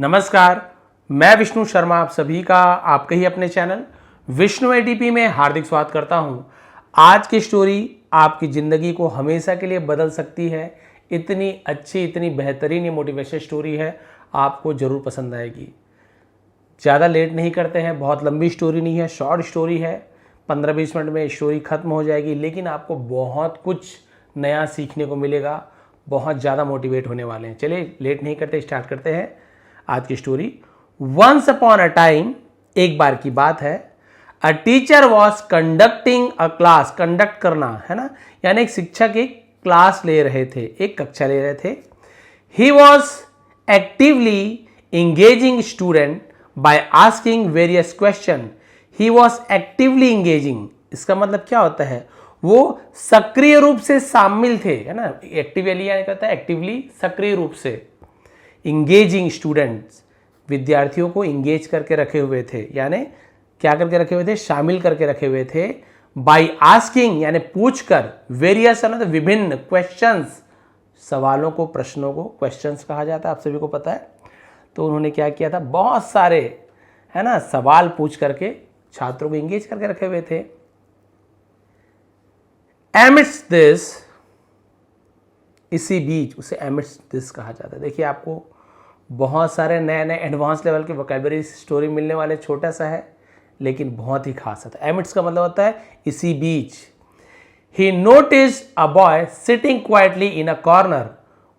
नमस्कार, मैं विष्णु शर्मा आप सभी का आपके ही अपने चैनल विष्णु एडीपी में हार्दिक स्वागत करता हूं। आज की स्टोरी आपकी ज़िंदगी को हमेशा के लिए बदल सकती है। इतनी अच्छी, इतनी बेहतरीन ये मोटिवेशन स्टोरी है, आपको ज़रूर पसंद आएगी। ज़्यादा लेट नहीं करते हैं, बहुत लंबी स्टोरी नहीं है, शॉर्ट स्टोरी है। 15-20 मिनट में स्टोरी ख़त्म हो जाएगी, लेकिन आपको बहुत कुछ नया सीखने को मिलेगा, बहुत ज़्यादा मोटिवेट होने वाले हैं। चलिए लेट नहीं करते, स्टार्ट करते हैं आज की story. Once upon a time, एक बार की बात है, a teacher was conducting a class. Conduct करना है ना, यानी एक शिक्षक एक क्लास ले रहे थे, एक कक्षा ले रहे थे। He was actively engaging student by asking various question. He was actively engaging, इसका मतलब क्या होता है, वो सक्रिय रूप से शामिल थे, है ना। एक्टिवली यानी कहता है एक्टिवली, सक्रिय रूप से। इंगेजिंग स्टूडेंट्स, विद्यार्थियों को इंगेज करके रखे हुए थे, यानी क्या करके रखे हुए थे, शामिल करके रखे हुए थे। बाय आस्किंग यानी पूछकर, वेरियस है ना, तो विभिन्न, क्वेश्चंस, सवालों को, प्रश्नों को क्वेश्चंस कहा जाता है, आप सभी को पता है। तो उन्होंने क्या किया था, बहुत सारे, है ना, सवाल पूछ करके छात्रों को इंगेज करके रखे हुए थे। एमिड्स दिस, इसी बीच, उसे एमिड्स दिस कहा जाता है। देखिए आपको बहुत सारे नए नए एडवांस लेवल के वोकैबुलरी स्टोरी मिलने वाले, छोटा सा है लेकिन बहुत ही खास है। एमिड्स का मतलब होता है इसी बीच। He noticed a boy sitting quietly in a corner.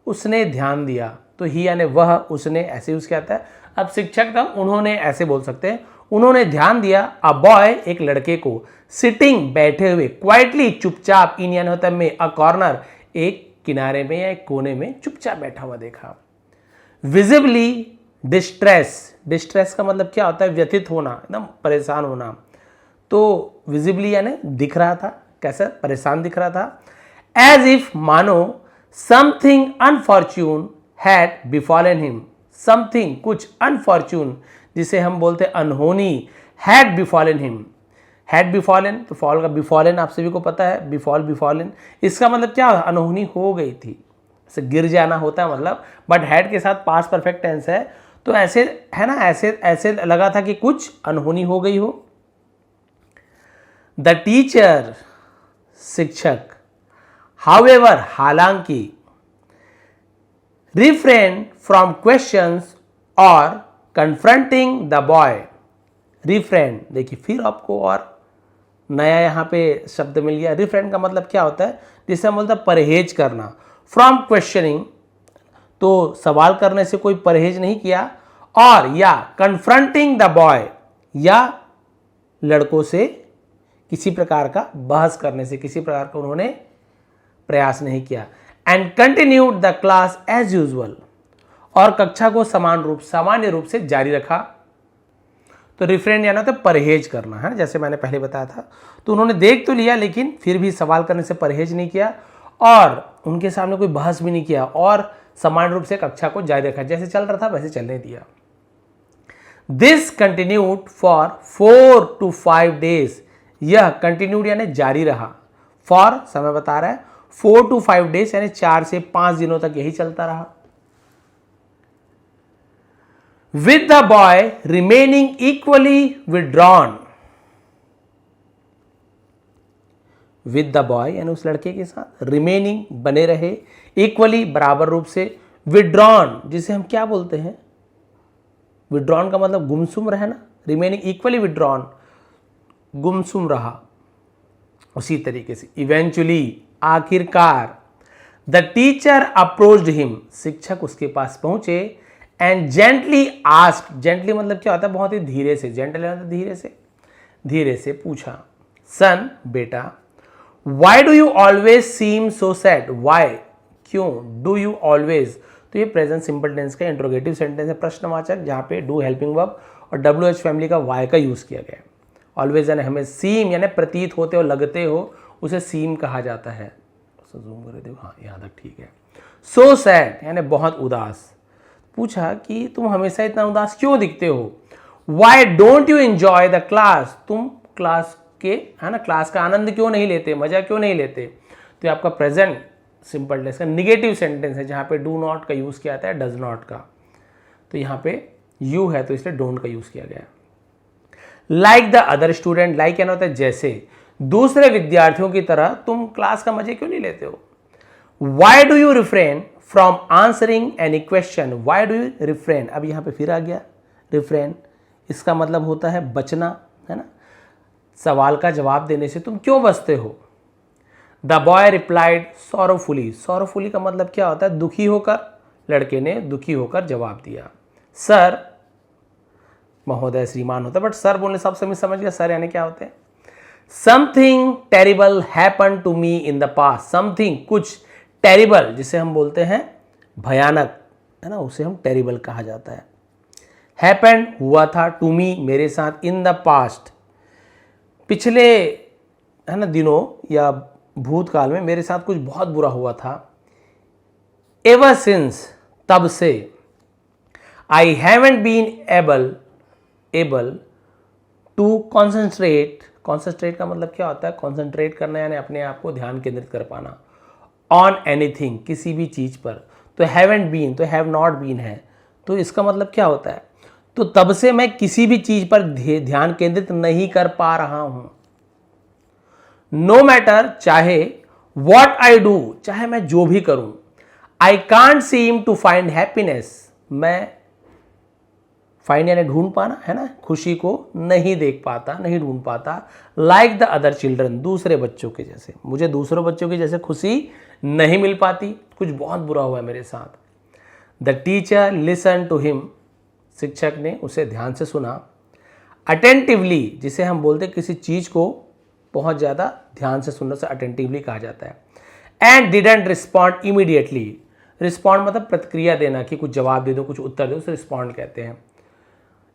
उसने ध्यान दिया, तो ही यानी वह, उसने ऐसे यूज किया जाता है। अब शिक्षक था, उन्होंने ऐसे बोल सकते हैं, उन्होंने ध्यान दिया। अ बॉय एक लड़के को, सिटिंग बैठे हुए, क्वाइटली चुपचाप, इन यानी होता है में, अ कॉर्नर एक किनारे में या एक कोने में चुपचाप बैठा हुआ देखा। विजिबली डिस्ट्रेस, डिस्ट्रेस का मतलब क्या होता है, व्यथित होना, एकदम परेशान होना। तो विजिबली यानी दिख रहा था, कैसा, परेशान दिख रहा था। एज इफ, मानो, समथिंग अनफॉर्च्यून हैड बिफॉलन हिम। समथिंग, कुछ, अनफॉर्च्यून जिसे हम बोलते हैं अनहोनी, हैड बिफॉलन हिम। हैड बिफॉलन, तो फॉल का बिफॉलन आप सभी को पता है, बिफॉल, बिफॉलन, इसका मतलब क्या, अनहोनी हो गई थी, ऐसे गिर जाना होता है मतलब, बट हैड के साथ पास्ट परफेक्ट टेंस है, तो ऐसे है ना, ऐसे ऐसे लगा था कि कुछ अनहोनी हो गई हो। द टीचर, शिक्षक, हाउएवर, हालांकि, रिफ्रेन फ्रॉम क्वेश्चंस और कन्फ्रंटिंग द बॉय। रिफ्रेन, देखिए फिर आपको और नया यहाँ पे शब्द मिल गया। रिफ्रेन का मतलब क्या होता है, जिसे हम बोलते हैं परहेज करना। फ्रॉम क्वेश्चनिंग, तो सवाल करने से कोई परहेज नहीं किया, और या कन्फ्रंटिंग द बॉय, या लड़कों से किसी प्रकार का बहस करने से, किसी प्रकार का उन्होंने प्रयास नहीं किया। And continued the class as usual, और कक्षा को सामान्य रूप से जारी रखा। तो रिफ्रेन यानी तो परहेज करना है, जैसे मैंने पहले बताया था। तो उन्होंने देख तो लिया, लेकिन फिर भी सवाल करने से परहेज नहीं किया, और उनके सामने कोई बहस भी नहीं किया, और समान रूप से कक्षा को जारी रखा, जैसे चल रहा था वैसे चलने दिया। This continued for 4 to 5 days। यह कंटिन्यूड यानी जारी रहा, फॉर समय बता रहा है, 4 to 5 days यानी 4 से 5 दिनों तक यही चलता रहा। With the boy remaining equally withdrawn। With the boy यानी उस लड़के के साथ, remaining बने रहे, equally बराबर रूप से, withdrawn जिसे हम क्या बोलते हैं, withdrawn का मतलब गुमसुम रहना, remaining equally withdrawn, गुमसुम रहा। उसी तरीके से eventually, आखिरकार, the teacher approached him, शिक्षक उसके पास पहुंचे, एंड जेंटली आस्क्ड, जेंटली मतलब क्या होता है, बहुत ही धीरे से, जेंटली मतलब धीरे से पूछा, सन, बेटा, why do you always seem so sad. Why, क्यों, डू यू ऑलवेज, तो ये प्रेजेंट सिंपल टेंस का इंट्रोगेटिव सेंटेंस है, प्रश्नवाचक, जहां पे डू हेल्पिंग वर्ब और WH फैमिली का वाई का यूज किया गया है। ऑलवेज यानी हमें, सीम यानी प्रतीत होते हो, लगते हो, उसे सीम कहा जाता है। जूम कर देखो, हाँ यहाँ तक ठीक है। सो सैड यानी बहुत उदास। पूछा कि तुम हमेशा इतना उदास क्यों दिखते हो। Why don't you enjoy the class, तुम क्लास के, है ना, क्लास का आनंद क्यों नहीं लेते, मजा क्यों नहीं लेते। तो ये आपका प्रेजेंट सिंपल टेंस का निगेटिव सेंटेंस है, जहां पे डू नॉट का यूज किया जाता है, डज नॉट का। तो यहाँ पे यू है तो इसलिए डोंट का यूज किया गया। Like the other student, like कहना होता है जैसे, दूसरे विद्यार्थियों की तरह तुम क्लास का मजे क्यों नहीं लेते हो। Y do you refrain from answering any question, Y do you refrain, अब यहां पे फिर आ गया रिफ्रेन, इसका मतलब होता है बचना, है ना, सवाल का जवाब देने से तुम क्यों बचते हो। द बॉय रिप्लाइड सॉरोफुली, सॉरोफुली का मतलब क्या होता है, दुखी होकर, लड़के ने दुखी होकर जवाब दिया। सर, महोदय श्रीमान होता है, बट सर बोलने सब समझ गया सर यानी क्या होते हैं। Something terrible happen to me in the past, something कुछ, टेरिबल जिसे हम बोलते हैं भयानक, है ना, उसे हम टेरिबल कहा जाता है। हैपन हुआ था, टू मी मेरे साथ, इन द पास्ट पिछले, है ना, दिनों या भूतकाल में मेरे साथ कुछ बहुत बुरा हुआ था। एवर सिंस तब से, I haven't been able to concentrate, concentrate का मतलब क्या होता है, कॉन्सेंट्रेट करना यानी अपने आप को ध्यान केंद्रित कर पाना, ऑन एनीथिंग किसी भी चीज पर। तो हैवंट बीन तो हैव नॉट बीन है, तो इसका मतलब क्या होता है, तो तब से मैं किसी भी चीज पर ध्यान केंद्रित नहीं कर पा रहा हूं। नो मैटर चाहे, वॉट आई डू चाहे मैं जो भी करूं, I can't seem to find happiness, मैं फाइंड यानी ढूंढ पाना, है ना, खुशी को नहीं देख पाता, नहीं ढूंढ पाता। लाइक द अदर चिल्ड्रन, दूसरे बच्चों के जैसे, मुझे दूसरों बच्चों की जैसे खुशी नहीं मिल पाती, कुछ बहुत बुरा हुआ है मेरे साथ। The teacher listen to him, शिक्षक ने उसे ध्यान से सुना। अटेंटिवली जिसे हम बोलते हैं किसी चीज को बहुत ज्यादा ध्यान से सुनने से अटेंटिवली कहा जाता है। And didn't respond immediately, respond मतलब प्रतिक्रिया देना कि कुछ जवाब दे दो, कुछ उत्तर दो, उसे रिस्पॉन्ड कहते हैं।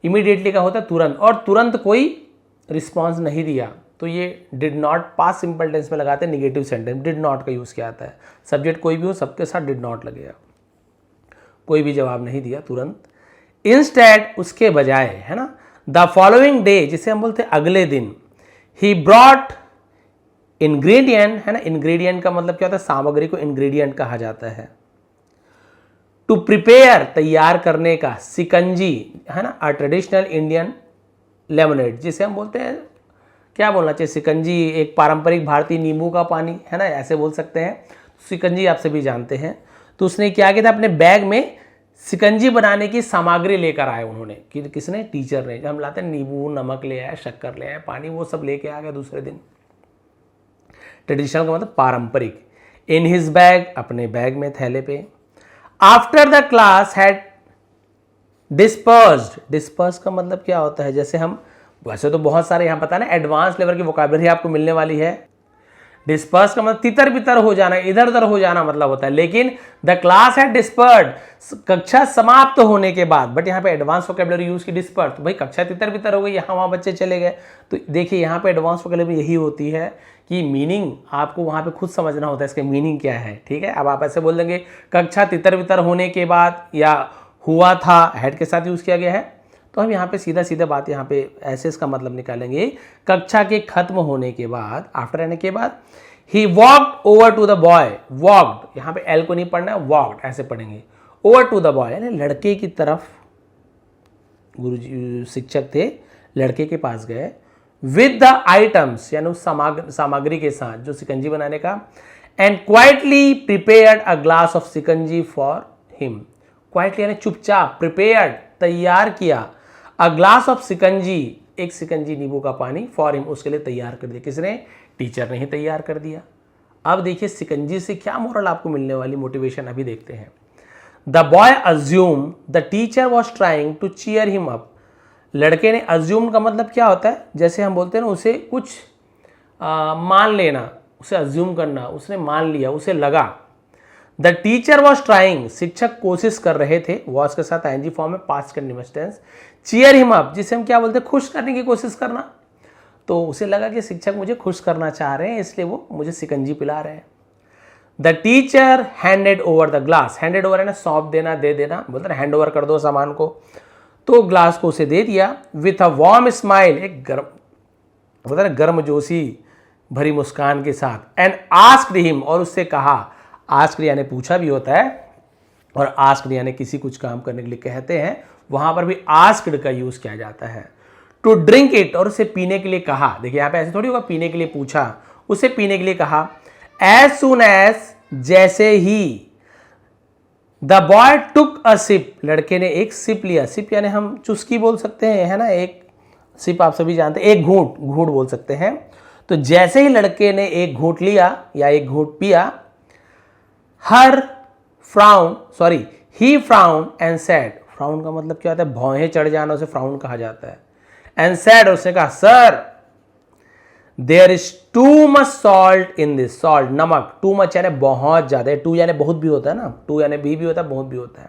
इमीडिएटली का होता है तुरंत, और तुरंत कोई रिस्पॉन्स नहीं दिया तो ये did not past simple tense में लगाते हैं, निगेटिव सेंटेंस डिड नॉट का यूज किया जाता है। सब्जेक्ट कोई भी हो सबके साथ डिड नॉट लगेगा, कोई भी जवाब नहीं दिया तुरंत। इंस्टेड उसके बजाय, है ना, द फॉलोइंग डे जिसे हम बोलते हैं अगले दिन, ही ब्रॉट इंग्रेडिएंट, है ना, इंग्रेडिएंट का मतलब क्या होता है, सामग्री को इंग्रेडिएंट कहा जाता है। टू प्रिपेयर तैयार करने का, सिकंजी, है ना, अ ट्रेडिशनल इंडियन लेमनेड जिसे हम बोलते हैं, क्या बोलना चाहिए, सिकंजी एक पारंपरिक भारतीय नींबू का पानी, है ना, ऐसे बोल सकते हैं। सिकंजी आप सभी जानते हैं। तो उसने क्या किया था, अपने बैग में सिकंजी बनाने की सामग्री लेकर आए उन्होंने, कि किसने, टीचर ने। हम लाते हैं नींबू, नमक ले आए, शक्कर ले आए, पानी, वो सब लेके आ गया दूसरे दिन। ट्रेडिशनल का मतलब पारंपरिक। इन हिज बैग अपने बैग में, थैले पे। After the class had dispersed, disperse का मतलब क्या होता है, जैसे हम, वैसे तो बहुत सारे यहाँ पता ना, एडवांस लेवल की वोकैबुलरी आपको मिलने वाली है। डिस्पर्स का मतलब तितर बितर हो जाना, इधर उधर हो जाना मतलब होता है, लेकिन द क्लास हैड डिस्पर्ड, कक्षा समाप्त होने के बाद, बट यहाँ पे एडवांस वोकैबुलरी यूज की डिस्पर्स, तो भाई कक्षा तितर बितर हो गई, यहाँ वहाँ बच्चे चले गए। तो देखिए यहाँ पे एडवांस वोकैबुलरी यही होती है कि मीनिंग आपको वहाँ पे खुद समझना होता है, इसके मीनिंग क्या है, ठीक है। अब आप ऐसे बोल देंगे कक्षा तितर बितर होने के बाद, या हुआ था, हेड के साथ यूज किया गया है, तो हम यहाँ पे सीधा सीधा बात यहाँ पे ऐसे इसका मतलब निकालेंगे, कक्षा के खत्म होने के बाद, आफ्टर आने के बाद। He walked over to the boy, walked यहाँ पे एल को नहीं पढ़ना है, वॉक्ड ऐसे पढ़ेंगे। ओवर टू द बॉय यानी लड़के की तरफ, गुरुजी शिक्षक थे, लड़के के पास गए। विद द आइटम्स यानी उस सामग्री के साथ जो सिकंजी बनाने का। And quietly prepared a glass of shikanji for him, quietly यानी चुपचाप, प्रिपेयर्ड तैयार किया, अ ग्लास ऑफ सिकंजी एक सिकंजी नींबू का पानी, फॉर हिम उसके लिए तैयार कर दिया। किसने, टीचर ने ही तैयार कर दिया। अब देखिए सिकंजी से क्या मोरल आपको मिलने वाली, मोटिवेशन अभी देखते हैं। The boy assume the teacher was trying to cheer him up, लड़के ने, अज्यूम का मतलब क्या होता है, जैसे हम बोलते हैं ना, उसे कुछ मान लेना, उसे अज्यूम करना, उसने मान लिया, उसे लगा। द टीचर वॉज ट्राइंग शिक्षक कोशिश कर रहे थे, वॉज के साथ आईएनजी फॉर्म में past continuous tense. Cheer him up जिसे हम क्या बोलते हैं, खुश करने की कोशिश करना, तो उसे लगा कि शिक्षक मुझे खुश करना चाह रहे हैं, इसलिए वो मुझे सिकंजी पिला रहे हैं। The teacher handed over the glass, handed over है ना, सौंप देना, दे देना, बोलते ना हैंड ओवर कर दो सामान को, तो ग्लास को उसे दे दिया। विथ अ वार्म स्माइल, एक गर्म, बोलते ना गर्मजोशी भरी मुस्कान के साथ। एंड आस्क्ड हिम और उससे कहा, आस्क्ड यानी पूछा भी होता है, और आस्क्ड यानी किसी कुछ काम करने के लिए कहते हैं, वहां पर भी आस्क्ड का यूज किया जाता है। टू ड्रिंक इट, और उसे पीने के लिए कहा। देखिए यहां पे ऐसे थोड़ी होगा, पीने के लिए पूछा, उसे पीने के लिए कहा। एज सुन एज, जैसे ही, the boy took a sip, लड़के ने एक सिप लिया। सिप यानी हम चुस्की बोल सकते हैं, है ना, एक सिप आप सभी जानते हैं, एक घूंट, घूंट बोल सकते हैं। तो जैसे ही लड़के ने एक घूंट लिया या एक घूंट पिया, her frown, sorry, he frown and sad. Frown का मतलब क्या होता है, भौहें चढ़ जाना, उसे फ्राउन कहा जाता है। एंड सैड, उसने कहा, sir there is too much salt in this. Salt, नमक, टू मच यानी बहुत ज्यादा, टू यानी बहुत भी होता है ना, टू यानी भी होता है, बहुत भी होता है।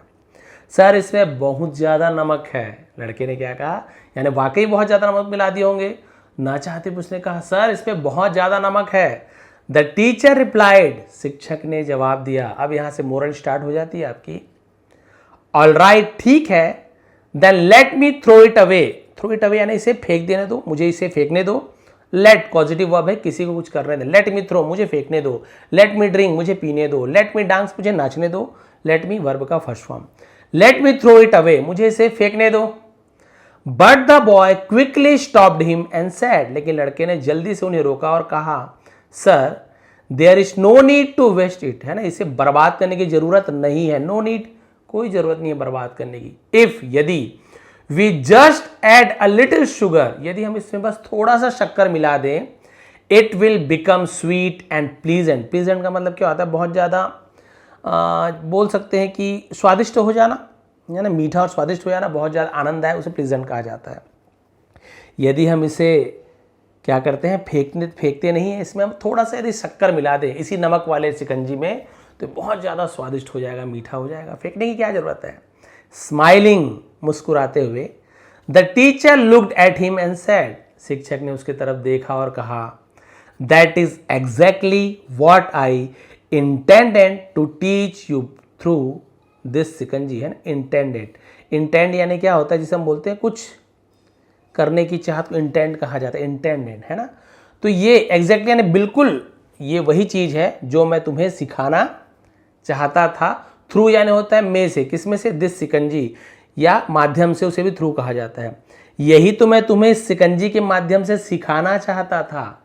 सर इसमें बहुत ज्यादा नमक है। लड़के ने क्या कहा, यानी वाकई बहुत ज्यादा नमक मिला दिए होंगे, ना चाहते भी उसने कहा, सर इसमें बहुत ज्यादा नमक है। द टीचर रिप्लाइड, शिक्षक ने जवाब दिया। अब यहां से मोरल स्टार्ट हो जाती है आपकी। ऑल राइट, ठीक है, then let me throw it away. Throw it away यानी इसे फेंक देने दो, मुझे इसे फेंकने दो। लेट पॉजिटिव वर्ब है, किसी को कुछ करने दे। लेट मी थ्रो, मुझे फेंकने दो। लेट मी ड्रिंक, मुझे पीने दो। लेट मी डांस, मुझे नाचने दो। लेट मी वर्ब का first form. Let me throw it away, मुझे इसे फेंकने दो। But the boy quickly stopped him and said, लेकिन लड़के ने जल्दी से उन्हें रोका और कहा, sir there is no need to waste it, है ना, इसे बर्बाद करने की जरूरत नहीं है। नो नीड, कोई जरूरत नहीं है बर्बाद करने की। इफ, यदि, we just add a little sugar, यदि हम इसमें बस थोड़ा सा शक्कर मिला दें, it will become sweet and pleasant. Pleasant का मतलब क्या होता है, बहुत ज्यादा बोल सकते हैं कि स्वादिष्ट हो जाना, है ना, मीठा और स्वादिष्ट हो जाना, बहुत ज्यादा आनंद आए, उसे प्लीजेंट कहा जाता है। यदि हम इसे क्या करते हैं, फेंकते नहीं है, इसमें हम थोड़ा सा यदि शक्कर मिला दें इसी नमक वाले शिकंजी में, तो बहुत ज़्यादा स्वादिष्ट हो जाएगा, मीठा हो जाएगा। फेंकने की क्या जरूरत है। स्माइलिंग, मुस्कुराते हुए, the teacher looked at him and said, शिक्षक ने उसकी तरफ देखा और कहा, that is exactly what I intended to teach you through this shikanji, है ना, इंटेंडेड। इंटेंड यानी क्या होता है, जिसे हम बोलते हैं कुछ करने की चाहत को इंटेंड कहा जाता है, इंटेंडेड, है ना। तो ये एग्जैक्टली यानी बिल्कुल ये वही चीज है जो मैं तुम्हें सिखाना चाहता था। थ्रू यानी होता है में से, किस में से, दिस शिकंजी, या माध्यम से, उसे भी थ्रू कहा जाता है। यही तो मैं तुम्हें इस शिकंजी के माध्यम से सिखाना चाहता था।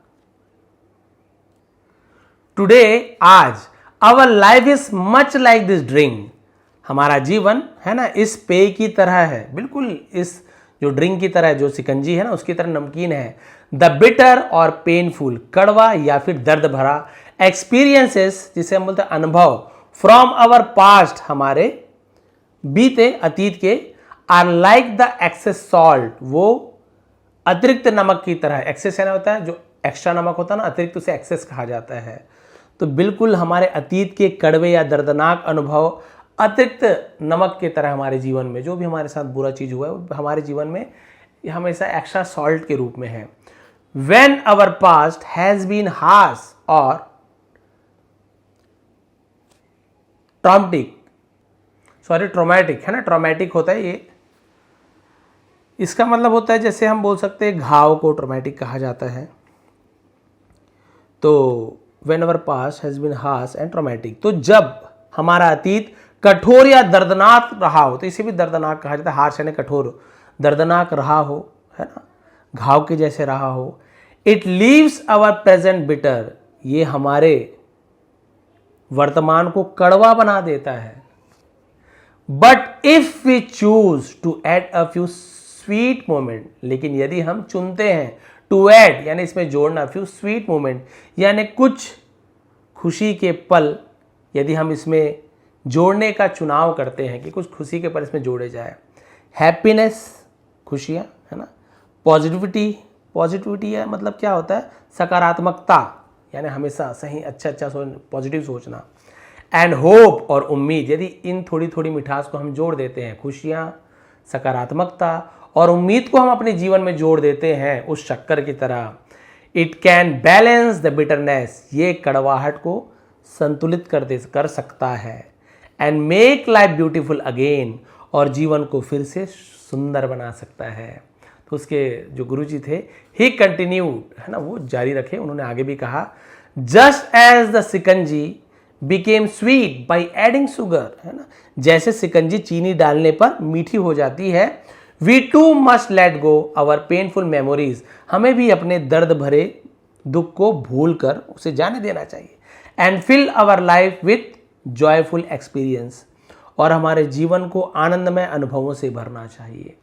टुडे, आज, our life is much like this drink, हमारा जीवन, है ना, इस पेय की तरह है, बिल्कुल इस जो ड्रिंक की तरह, जो शिकंजी है ना, उसकी तरह नमकीन है। द बिटर और पेनफुल, कड़वा या फिर दर्द भरा, एक्सपीरियंसेस, जिसे हम बोलते हैं अनुभव, फ्रॉम आवर पास्ट, हमारे बीते अतीत के, are like the excess salt, वो अतिरिक्त नमक की तरह। एक्सेस यानी होता है जो एक्स्ट्रा नमक होता है ना, अतिरिक्त, उसे एक्सेस कहा जाता है। तो बिल्कुल हमारे अतीत के कड़वे या दर्दनाक अनुभव अतिरिक्त नमक की तरह हमारे जीवन में, जो भी हमारे साथ बुरा चीज हुआ है वो हमारे जीवन में हमेशा एक्स्ट्रा सॉल्ट के रूप में है। When our past has been harsh और ट्रॉमेटिक, है ना, ट्रॉमेटिक होता है ये, इसका मतलब होता है जैसे हम बोल सकते हैं घाव को ट्रॉमेटिक कहा जाता है। तो when our past has been harsh and traumatic, तो जब हमारा अतीत कठोर या दर्दनाक रहा हो, तो इसे भी दर्दनाक कहा जाता है। हार्श यानी कठोर, दर्दनाक रहा हो, है ना, घाव के जैसे रहा हो। It leaves our present bitter, ये हमारे वर्तमान को कड़वा बना देता है। But if we choose to add a few sweet moment, लेकिन यदि हम चुनते हैं टू ऐड यानी इसमें जोड़ना, फ्यू स्वीट मोमेंट यानी कुछ खुशी के पल, यदि हम इसमें जोड़ने का चुनाव करते हैं कि कुछ खुशी के पल इसमें जोड़े जाए। हैप्पीनेस, खुशियाँ, है ना। पॉजिटिविटी, पॉजिटिविटी है मतलब क्या होता है, सकारात्मकता, यानी हमेशा सही अच्छा पॉजिटिव सोचना। एंड होप, और उम्मीद, यदि इन थोड़ी थोड़ी मिठास को हम जोड़ देते हैं, खुशियाँ, सकारात्मकता और उम्मीद को हम अपने जीवन में जोड़ देते हैं उस शक्कर की तरह, it can balance the bitterness, ये कड़वाहट को संतुलित कर सकता है। And make life beautiful again, और जीवन को फिर से सुंदर बना सकता है। तो उसके जो गुरुजी थे, ही कंटिन्यूड, है ना, वो जारी रखे, उन्होंने आगे भी कहा, just as the shikanji became sweet by adding sugar, है ना, जैसे शिकंजी चीनी डालने पर मीठी हो जाती है। We too must let go our painful memories, हमें भी अपने दर्द भरे दुख को भूल कर उसे जाने देना चाहिए। And fill our life with joyful experience, और हमारे जीवन को आनंदमय अनुभवों से भरना चाहिए।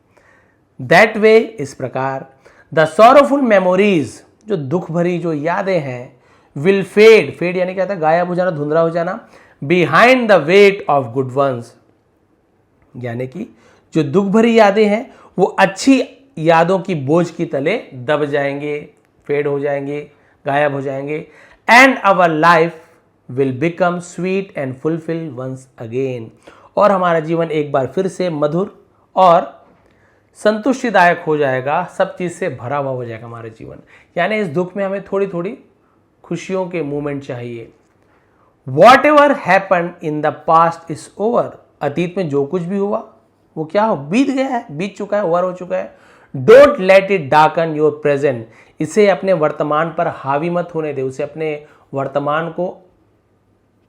दैट वे, इस प्रकार, द सॉरोफुल मेमोरीज, जो दुख भरी जो यादें हैं, विल फेड, फेड यानी क्या था, गायब हो जाना, धुंधला हो जाना, behind the weight of good ones, यानी कि जो दुख भरी यादें हैं वो अच्छी यादों की बोझ की तले दब जाएंगे, फेड हो जाएंगे, गायब हो जाएंगे। And our life will become sweet and fulfil once again, और हमारा जीवन एक बार फिर से मधुर और संतुष्टिदायक हो जाएगा, सब चीज़ से भरा हुआ हो जाएगा हमारा जीवन। यानी इस दुख में हमें थोड़ी थोड़ी खुशियों के मोमेंट चाहिए। What ever happen in the past is over, अतीत में जो कुछ भी हुआ वो क्या हो, बीत गया है, बीत चुका है, ओवर हो चुका है। Don't let it darken your present, इसे अपने वर्तमान पर हावी मत होने दे, उसे अपने वर्तमान को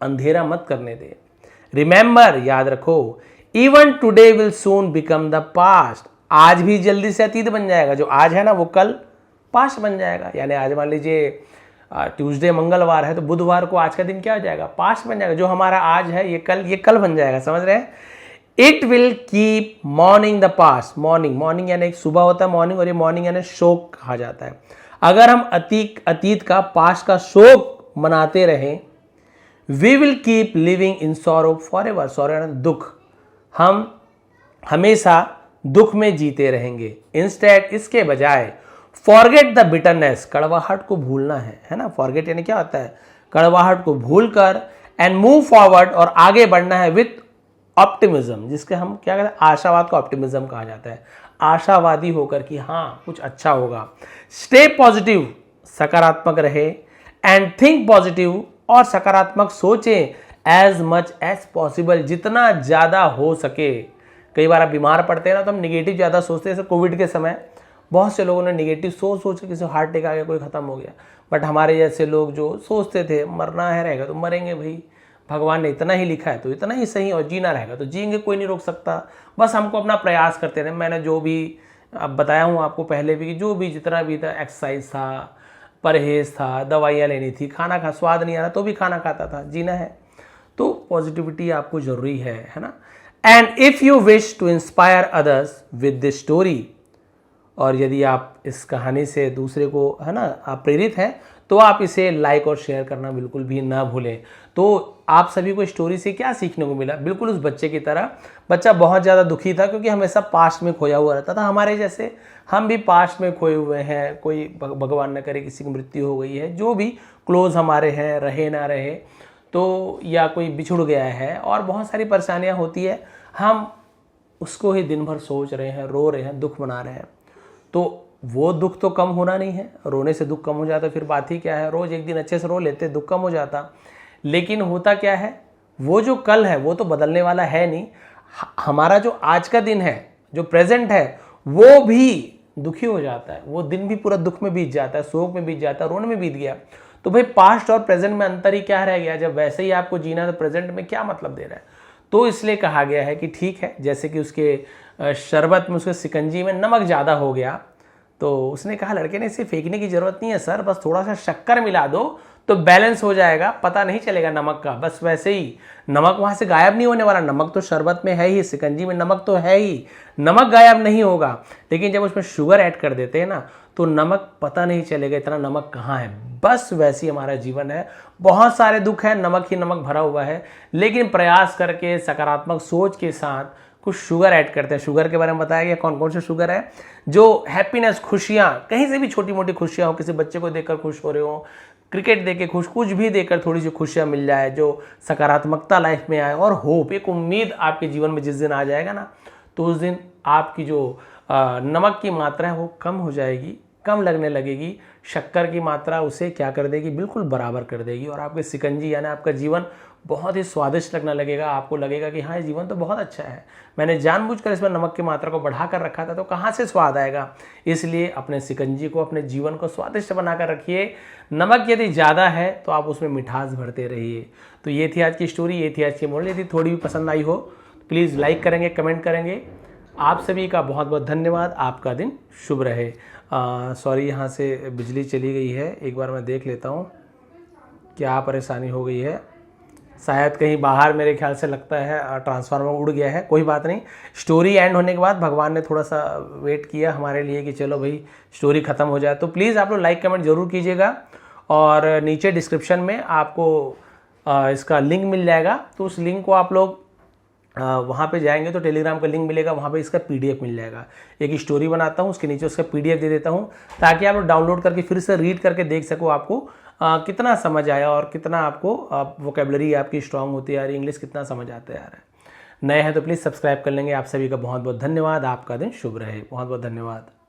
अंधेरा मत करने दे। रिमेंबर, याद रखो, even today will soon become the past, आज भी जल्दी से अतीत बन जाएगा, जो आज है ना वो कल पास्ट बन जाएगा। यानी आज मान लीजिए ट्यूसडे मंगलवार है तो बुधवार को आज का दिन क्या हो जाएगा, पास्ट बन जाएगा। जो हमारा आज है ये कल बन जाएगा, समझ रहे हैं। It will keep morning the past, morning, morning यानी एक सुबह होता है मॉर्निंग, और ये मॉर्निंग यानी शोक कहा जाता है। अगर हम अतीत का, पास्ट का शोक मनाते रहें, we will keep living in sorrow for ever, sorrow यानी दुख, हम हमेशा दुख में जीते रहेंगे। इंस्टेड, इसके बजाय, फॉरगेट द बिटरनेस, कड़वाहट को भूलना है ना, फॉरगेट यानी क्या होता है, कड़वाहट को भूलकर, एंड मूव फॉरवर्ड, और आगे बढ़ना है विथ ऑप्टिमिज्म, जिसके हम क्या कहते हैं, आशावाद को ऑप्टिमिज्म कहा जाता है, आशावादी होकर कि हाँ कुछ अच्छा होगा। स्टे पॉजिटिव, सकारात्मक रहे, एंड थिंक पॉजिटिव, और सकारात्मक सोचें, एज मच एज पॉसिबल, जितना ज़्यादा हो सके। कई बार आप बीमार पड़ते हैं ना तो हम निगेटिव ज़्यादा सोचते हैं, जैसे कोविड के समय बहुत से लोगों ने निगेटिव सोच के किसी हार्ट अटैक आ गया, कोई ख़त्म हो गया। बट हमारे जैसे लोग जो सोचते थे मरना है रहेगा तो मरेंगे भाई, भगवान ने इतना ही लिखा है तो इतना ही सही, और जीना रहेगा तो जिएंगे, कोई नहीं रोक सकता। बस हमको अपना प्रयास करते रहे। मैंने जो भी अब बताया हूँ आपको पहले भी कि जो भी जितना भी था, एक्सरसाइज था, परहेज था, दवाइयाँ लेनी थी, खाना खा, स्वाद नहीं आ रहा तो भी खाना खाता था, जीना है। तो पॉजिटिविटी आपको ज़रूरी है ना। And if you wish to inspire others with this story, और यदि आप इस कहानी से दूसरे को, है ना, आप प्रेरित हैं तो आप इसे लाइक और शेयर करना बिल्कुल भी ना भूलें। तो आप सभी को स्टोरी से क्या सीखने को मिला, बिल्कुल उस बच्चे की तरह। बच्चा बहुत ज़्यादा दुखी था क्योंकि हमेशा पास्ट में खोया हुआ रहता था, हमारे जैसे हम भी पास्ट में खोए हुए हैं। कोई भगवान न करे किसी की मृत्यु हो गई है, जो भी क्लोज हमारे हैं, रहे ना रहे तो, या कोई बिछुड़ गया है, और बहुत सारी परेशानियाँ होती है, हम उसको ही दिन भर सोच रहे हैं, रो रहे हैं, दुख मना रहे हैं। तो वो दुख तो कम होना नहीं है, रोने से दुख कम हो जाता, फिर बात ही क्या है। रोज़ एक दिन अच्छे से रो लेते, दुख कम हो जाता। लेकिन होता क्या है, वो जो कल है वो तो बदलने वाला है नहीं। हमारा जो आज का दिन है, जो प्रेजेंट है, वो भी दुखी हो जाता है, वो दिन भी पूरा दुख में बीत जाता है, शोक में बीत जाता है, रोने में बीत गया। तो भाई पास्ट और प्रेजेंट में अंतर ही क्या रह गया, जब वैसे ही आपको जीना तो प्रेजेंट में क्या मतलब दे रहा है। तो इसलिए कहा गया है कि ठीक है, जैसे कि उसके शरबत में, उसके शिकंजी में नमक ज़्यादा हो गया, तो उसने कहा, लड़के ने, इसे फेंकने की ज़रूरत नहीं है सर, बस थोड़ा सा शक्कर मिला दो तो बैलेंस हो जाएगा, पता नहीं चलेगा नमक का। बस वैसे ही नमक वहाँ से गायब नहीं होने वाला, नमक तो शरबत में है ही, शिकंजी में नमक तो है ही, नमक गायब नहीं होगा। लेकिन जब उसमें शुगर ऐड कर देते हैं ना तो नमक पता नहीं चलेगा इतना नमक कहाँ है। बस वैसे ही हमारा जीवन है, बहुत सारे दुख है, नमक ही नमक भरा हुआ है, लेकिन प्रयास करके सकारात्मक सोच के साथ कुछ शुगर ऐड करते हैं। शुगर के बारे में बताया गया कौन कौन से शुगर है, जो हैप्पीनेस, खुशियाँ, कहीं से भी छोटी मोटी खुशियाँ हो, किसी बच्चे को देखकर खुश हो रहे हो, क्रिकेट देख के खुश, कुछ भी देकर थोड़ी सी खुशियाँ मिल जाए, जो सकारात्मकता लाइफ में आए, और होप, एक उम्मीद आपके जीवन में जिस दिन आ जाएगा ना, तो उस दिन आपकी जो नमक की मात्रा है वो कम हो जाएगी, कम लगने लगेगी। शक्कर की मात्रा उसे क्या कर देगी, बिल्कुल बराबर कर देगी और आपकी शिकंजी यानी आपका जीवन बहुत ही स्वादिष्ट लगने लगेगा। आपको लगेगा कि हाँ, ये जीवन तो बहुत अच्छा है, मैंने जानबूझकर इसमें नमक की मात्रा को बढ़ा कर रखा था तो कहाँ से स्वाद आएगा। इसलिए अपने शिकंजी को, अपने जीवन को स्वादिष्ट बनाकर रखिए। नमक यदि ज़्यादा है तो आप उसमें मिठास भरते रहिए। तो ये थी आज की स्टोरी, ये थी आज की मोरल। यदि थोड़ी भी पसंद आई हो तो प्लीज़ लाइक करेंगे, कमेंट करेंगे। आप सभी का बहुत बहुत धन्यवाद। आपका दिन शुभ रहे। सॉरी, यहाँ से बिजली चली गई है, एक बार मैं देख लेता हूँ क्या परेशानी हो गई है। शायद कहीं बाहर मेरे ख्याल से लगता है ट्रांसफार्मर उड़ गया है। कोई बात नहीं, स्टोरी एंड होने के बाद भगवान ने थोड़ा सा वेट किया हमारे लिए कि चलो भाई स्टोरी ख़त्म हो जाए। तो प्लीज़ आप लोग लाइक कमेंट जरूर कीजिएगा और नीचे डिस्क्रिप्शन में आपको इसका लिंक मिल जाएगा। तो उस लिंक को आप लोग वहाँ पे जाएंगे तो टेलीग्राम का लिंक मिलेगा, वहाँ पे इसका पीडीएफ मिल जाएगा। एक स्टोरी बनाता हूँ, उसके नीचे उसका पीडीएफ दे देता हूँ ताकि आप लोग डाउनलोड करके फिर से रीड करके देख सको आपको कितना समझ आया और कितना आपको वोकेबलरी आपकी स्ट्रांग होती है यार, इंग्लिश कितना समझ आता है यार। नए हैं तो प्लीज़ सब्सक्राइब कर लेंगे। आप सभी का बहुत बहुत धन्यवाद। आपका दिन शुभ रहे। बहुत बहुत धन्यवाद।